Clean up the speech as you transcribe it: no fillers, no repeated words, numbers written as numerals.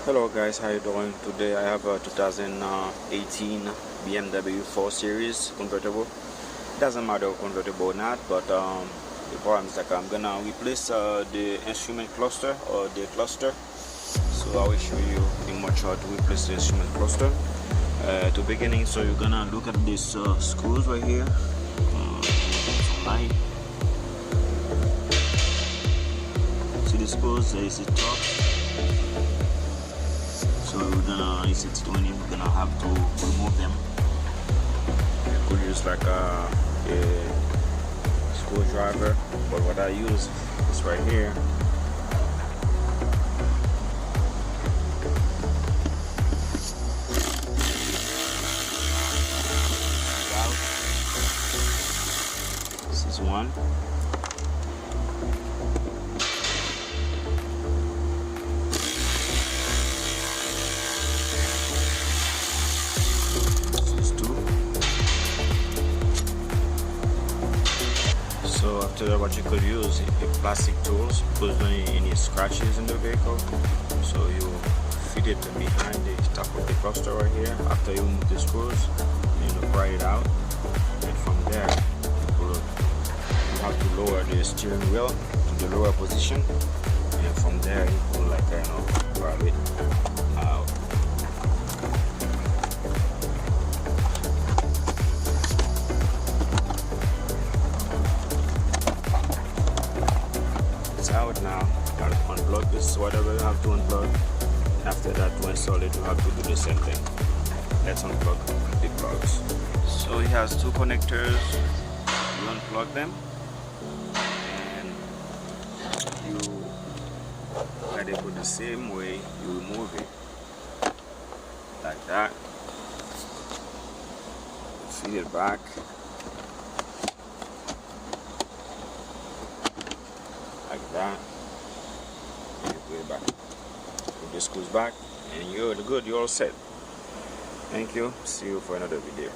Hello guys, how you doing? Today I have a 2018 BMW 4 Series convertible. Doesn't matter convertible or not, but the problem is that I'm gonna replace the instrument cluster or the cluster. So I will show you in much how to replace the instrument cluster. To beginning, so you're gonna look at these screws right here. Light. See the screws? There is a top. So we're gonna, if it's 20, we're gonna have to remove them. You could use like a screwdriver, but what I use is right here. This is one. So after that, what you could use is plastic tools because there are any scratches in the vehicle. So you fit it behind the top of the cluster right here. After you remove the screws, you pry it out, and from there you have to lower the steering wheel to the lower position, and from there you could grab it out. Out now. Gotta unplug this, whatever you have to unplug. After that, to install it, you have to do the same thing. Let's unplug the plugs. So it has two connectors. You unplug them and you gotta put the same way. You remove it like that. Feed it back. Like that, and you put it back. Put the screws back, and you're good. You're all set. Thank you. See you for another video.